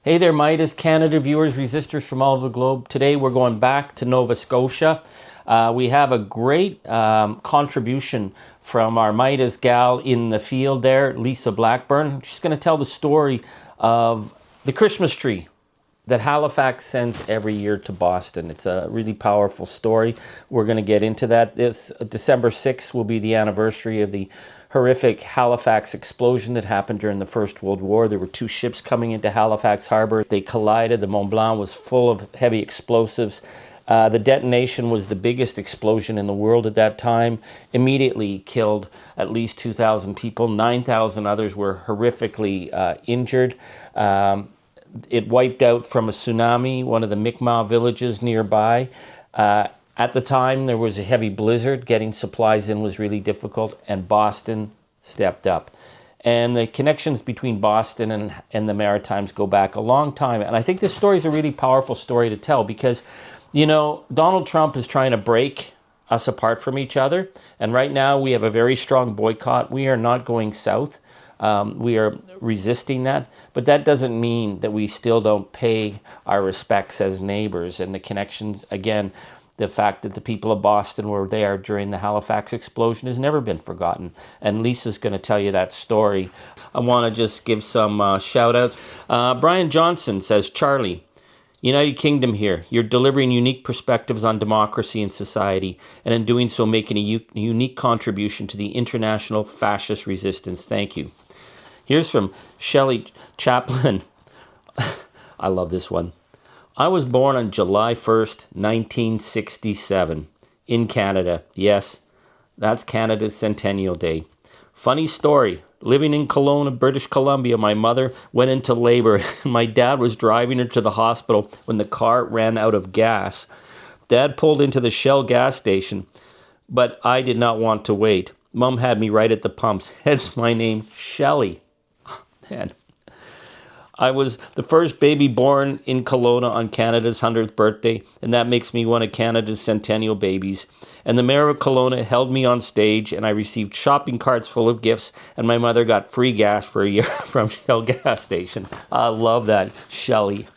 Hey there, Meidas Canada viewers, resistors from all over the globe. Today we're going back to Nova Scotia. We have a great contribution from our Meidas gal in the field there, Lisa Blackburn. She's going to tell the story of the Christmas tree that Halifax sends every year to Boston. It's a really powerful story. We're going to get into that. This December 6th will be the anniversary of the horrific Halifax explosion that happened during the First World War. There were two ships coming into Halifax Harbor. They collided. The Mont Blanc was full of heavy explosives. The detonation was the biggest explosion in the world at that time. Immediately killed at least 2,000 people. 9,000 others were horrifically injured. It wiped out from a tsunami one of the Mi'kmaq villages nearby. At the time, there was a heavy blizzard. Getting supplies in was really difficult, and Boston stepped up. And the connections between Boston and the Maritimes go back a long time. And I think this story is a really powerful story to tell because, you know, Donald Trump is trying to break us apart from each other. And right now, we have a very strong boycott. We are not going south. We are resisting that, but that doesn't mean that we still don't pay our respects as neighbors and the connections. Again, the fact that the people of Boston were there during the Halifax explosion has never been forgotten. And Lisa's going to tell you that story. I want to just give some shout outs. Brian Johnson says, Charlie, United Kingdom here. You're delivering unique perspectives on democracy and society, and in doing so making a unique contribution to the international fascist resistance. Thank you. Here's from Shelley Chaplin. I love this one. I was born on July 1st, 1967, in Canada. Yes, that's Canada's Centennial Day. Funny story. Living in Kelowna, British Columbia, my mother went into labor. My dad was driving her to the hospital when the car ran out of gas. Dad pulled into the Shell gas station, but I did not want to wait. Mom had me right at the pumps, hence my name, Shelley. Man. I was the first baby born in Kelowna on Canada's 100th birthday, and that makes me one of Canada's centennial babies. And the mayor of Kelowna held me on stage, and I received shopping carts full of gifts, and my mother got free gas for a year from Shell gas station. I love that, Shelley.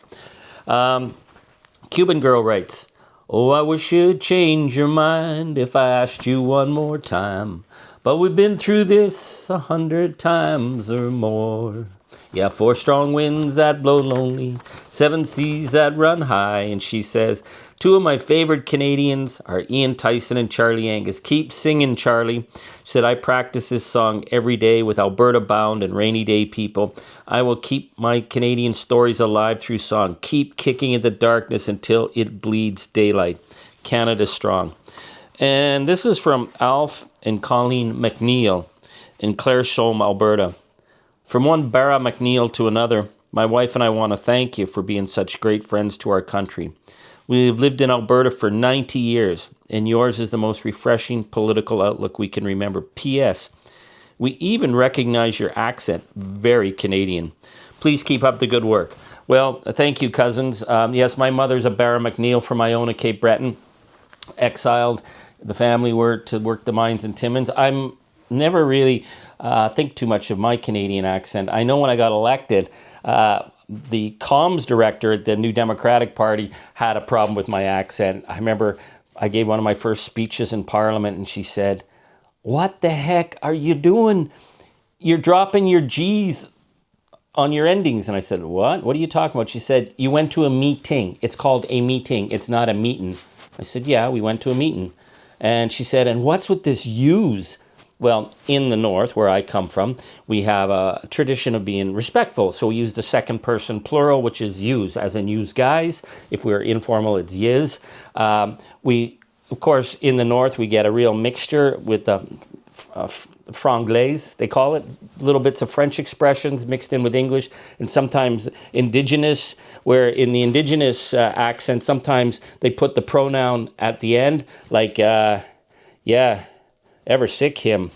Cuban girl writes, oh, I wish you'd change your mind if I asked you one more time. But we've been through this 100 times or more. Yeah, 4 strong winds that blow lonely, 7 seas that run high. And she says, 2 of my favorite Canadians are Ian Tyson and Charlie Angus. Keep singing, Charlie. She said, I practice this song every day with Alberta Bound and Rainy Day People. I will keep my Canadian stories alive through song. Keep kicking in the darkness until it bleeds daylight. Canada strong. And this is from Alf and Colleen McNeil in Claresholm, Alberta. From one Barra McNeil to another, my wife and I want to thank you for being such great friends to our country. We've lived in Alberta for 90 years, and yours is the most refreshing political outlook we can remember. P.S. We even recognize your accent, very Canadian. Please keep up the good work. Well, thank you, cousins. Yes, my mother's a Barra McNeil from Iona, Cape Breton, exiled. The family were to work the mines in Timmins. I'm never really think too much of my Canadian accent. I know when I got elected, the comms director at the New Democratic Party had a problem with my accent. I remember I gave one of my first speeches in Parliament and she said, what the heck are you doing? You're dropping your G's on your endings. And I said, what? What are you talking about? She said, you went to a meeting. It's called a meeting. It's not a meeting. I said, yeah, we went to a meeting. And she said, and what's with this use? Well, in the north, where I come from, we have a tradition of being respectful. So we use the second person plural, which is yous, as in yous guys. If we're informal, it's yiz. We, of course, in the north, we get a real mixture with the franglais, they call it. Little bits of French expressions mixed in with English, and sometimes indigenous, where in the indigenous accent, sometimes they put the pronoun at the end, like, yeah, ever sick him,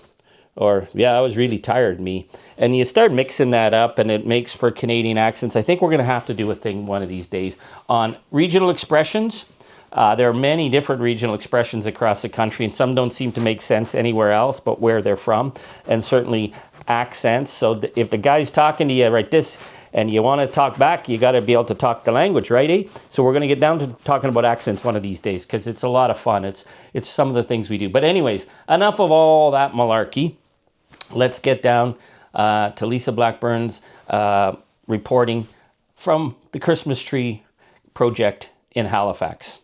or yeah, I was really tired me. And you start mixing that up and it makes for Canadian accents. I think we're going to have to do a thing one of these days on regional expressions. There are many different regional expressions across the country, and some don't seem to make sense anywhere else but where they're from, and certainly accents. So if the guy's talking to you right this, And you want to talk back, you got to be able to talk the language, right? Eh? So we're going to get down to talking about accents one of these days because it's a lot of fun. It's some of the things we do. But anyways, enough of all that malarkey. Let's get down to Lisa Blackburn's reporting from the Christmas tree project in Halifax.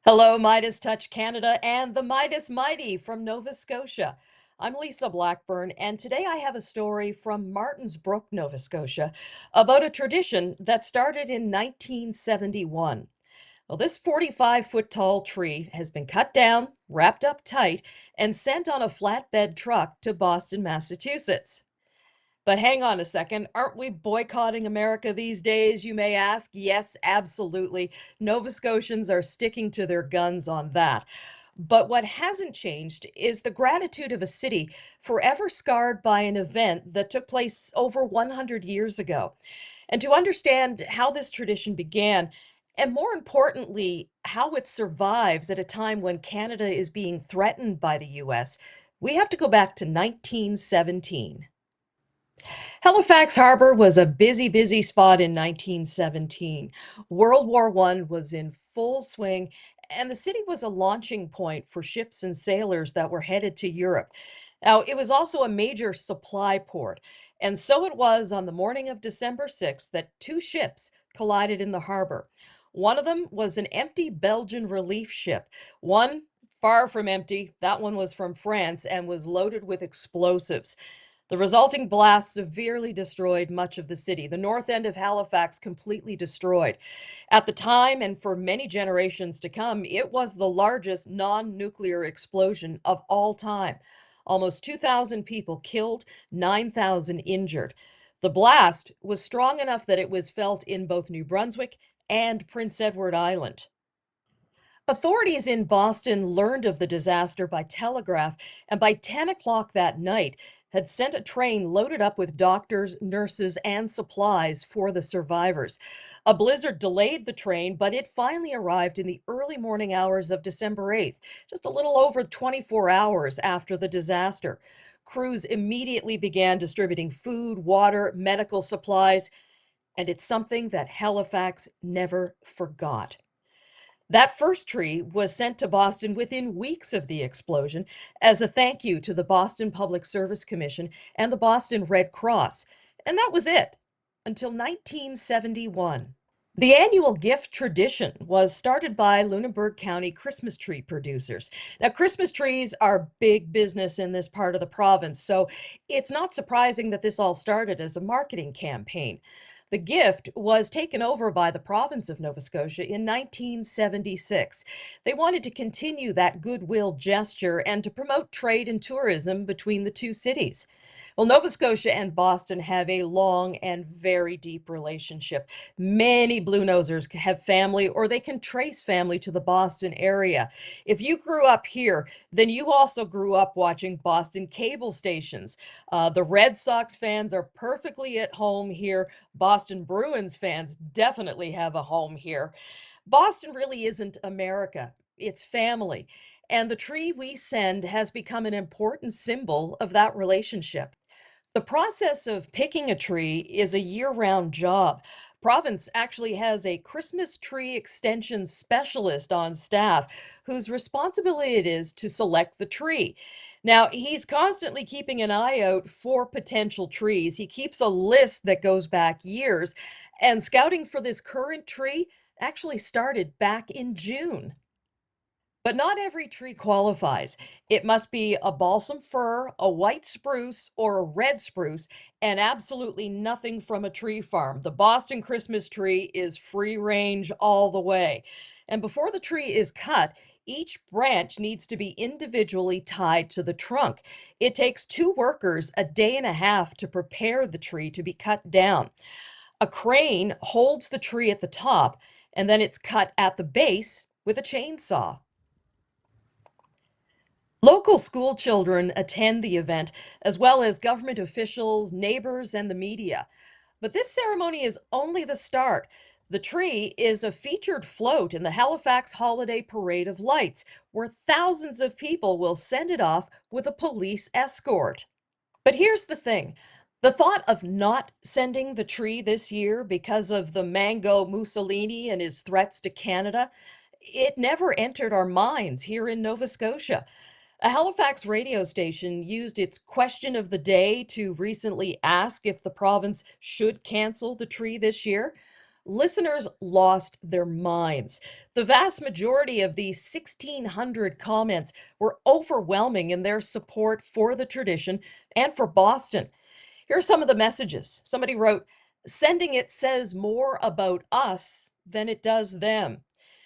Hello, Meidas Touch Canada and the Meidas Mighty from Nova Scotia. I'm Lisa Blackburn, and today I have a story from Martins Brook, Nova Scotia, about a tradition that started in 1971. Well, this 45-foot tall tree has been cut down, wrapped up tight, and sent on a flatbed truck to Boston, Massachusetts. But hang on a second, aren't we boycotting America these days, you may ask? Yes, absolutely. Nova Scotians are sticking to their guns on that. But what hasn't changed is the gratitude of a city forever scarred by an event that took place over 100 years ago. And to understand how this tradition began, and more importantly, how it survives at a time when Canada is being threatened by the US, we have to go back to 1917. Halifax Harbor was a busy spot in 1917. World War I was in full swing, and the city was a launching point for ships and sailors that were headed to Europe. Now, it was also a major supply port, and so it was on the morning of December 6th that two ships collided in the harbor. One of them was an empty Belgian relief ship. One, far from empty, that one was from France and was loaded with explosives. The resulting blast severely destroyed much of the city. The north end of Halifax completely destroyed. At the time, and for many generations to come, it was the largest non-nuclear explosion of all time. Almost 2,000 people killed, 9,000 injured. The blast was strong enough that it was felt in both New Brunswick and Prince Edward Island. Authorities in Boston learned of the disaster by telegraph, and by 10 o'clock that night had sent a train loaded up with doctors, nurses, and supplies for the survivors. A blizzard delayed the train, but it finally arrived in the early morning hours of December 8th, just a little over 24 hours after the disaster. Crews immediately began distributing food, water, medical supplies, and it's something that Halifax never forgot. That first tree was sent to Boston within weeks of the explosion as a thank you to the Boston Public Service Commission and the Boston Red Cross. And that was it until 1971. The annual gift tradition was started by Lunenburg County Christmas tree producers. Now, Christmas trees are big business in this part of the province, so it's not surprising that this all started as a marketing campaign. The gift was taken over by the province of Nova Scotia in 1976. They wanted to continue that goodwill gesture and to promote trade and tourism between the two cities. Well, Nova Scotia and Boston have a long and very deep relationship. Many Blue Nosers have family or they can trace family to the Boston area. If you grew up here, then you also grew up watching Boston cable stations. The Red Sox fans are perfectly at home here. Boston Bruins fans definitely have a home here. Boston really isn't America, it's family. And the tree we send has become an important symbol of that relationship. The process of picking a tree is a year-round job. Province actually has a Christmas tree extension specialist on staff whose responsibility it is to select the tree. Now, he's constantly keeping an eye out for potential trees. He keeps a list that goes back years, and scouting for this current tree actually started back in June. But not every tree qualifies. It must be a balsam fir, a white spruce, or a red spruce, and absolutely nothing from a tree farm. The Boston Christmas tree is free range all the way. And before the tree is cut, each branch needs to be individually tied to the trunk. It takes two workers a day and a half to prepare the tree to be cut down. A crane holds the tree at the top, and then it's cut at the base with a chainsaw. Local school children attend the event, as well as government officials, neighbors, and the media. But this ceremony is only the start. The tree is a featured float in the Halifax Holiday Parade of Lights, where thousands of people will send it off with a police escort. But here's the thing. The thought of not sending the tree this year because of the Mango Mussolini and his threats to Canada, it never entered our minds here in Nova Scotia. A Halifax radio station used its question of the day to recently ask if the province should cancel the tree this year. Listeners lost their minds. The vast majority of the 1,600 comments were overwhelming in their support for the tradition and for Boston. Here are some of the messages. Somebody wrote, "Sending it says more about us than it does them."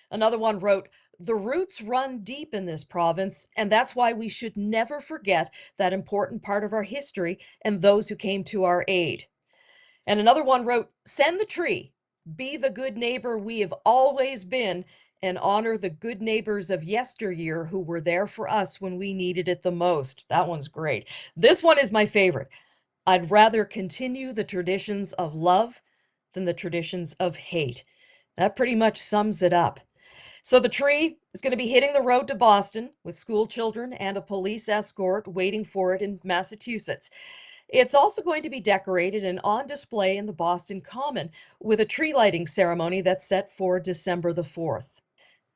Another one wrote, "The roots run deep in this province, and that's why we should never forget that important part of our history and those who came to our aid." And another one wrote, "Send the tree, be the good neighbor we have always been, and honor the good neighbors of yesteryear who were there for us when we needed it the most." That one's great. This one is my favorite. "I'd rather continue the traditions of love than the traditions of hate." That pretty much sums it up. So the tree is going to be hitting the road to Boston with school children and a police escort waiting for it in Massachusetts. It's also going to be decorated and on display in the Boston Common with a tree lighting ceremony that's set for December the 4th.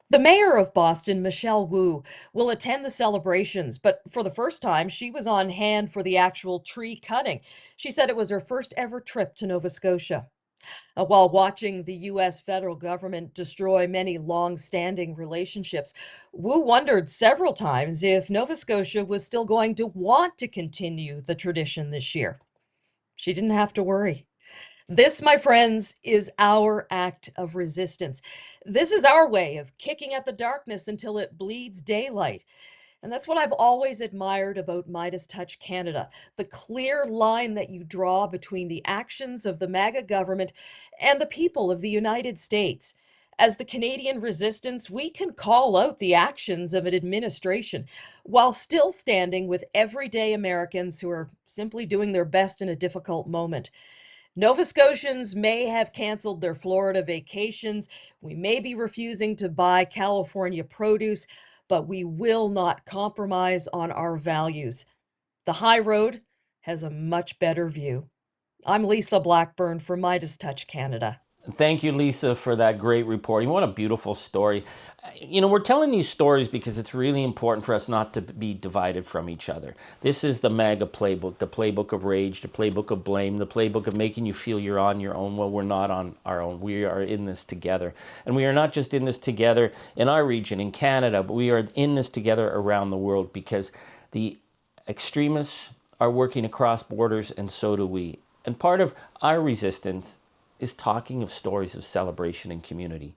The mayor of Boston, Michelle Wu, will attend the celebrations, but for the first time, she was on hand for the actual tree cutting. She said it was her first ever trip to Nova Scotia. While watching the U.S. federal government destroy many long-standing relationships, Wu wondered several times if Nova Scotia was still going to want to continue the tradition this year. She didn't have to worry. This, my friends, is our act of resistance. This is our way of kicking at the darkness until it bleeds daylight. And that's what I've always admired about Meidas Canada, the clear line that you draw between the actions of the MAGA government and the people of the United States. As the Canadian resistance, we can call out the actions of an administration while still standing with everyday Americans who are simply doing their best in a difficult moment. Nova Scotians may have canceled their Florida vacations. We may be refusing to buy California produce, but we will not compromise on our values. The high road has a much better view. I'm Lisa Blackburn for Meidas Canada. Thank you, Lisa, for that great reporting. What a beautiful story. You know, we're telling these stories because it's really important for us not to be divided from each other. This is the MAGA playbook, the playbook of rage, the playbook of blame, the playbook of making you feel you're on your own. Well, we're not on our own. We are in this together. And we are not just in this together in our region, in Canada, but we are in this together around the world because the extremists are working across borders, and so do we. And part of our resistance is talking of stories of celebration and community,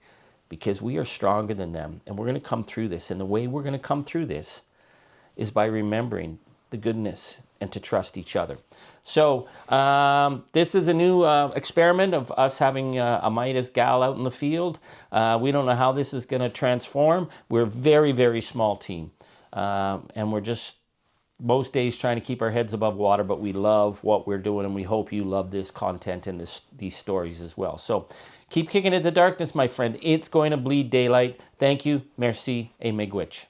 because we are stronger than them, and we're going to come through this. And the way we're going to come through this is by remembering the goodness and to trust each other. So this is a new experiment of us having a Meidas gal out in the field. We don't know how this is going to transform. We're a very, very small team, and we're just most days trying to keep our heads above water, but we love what we're doing, and we hope you love this content and these stories as well. So keep kicking at the darkness, my friend. It's going to bleed daylight. Thank you. Merci et miigwech.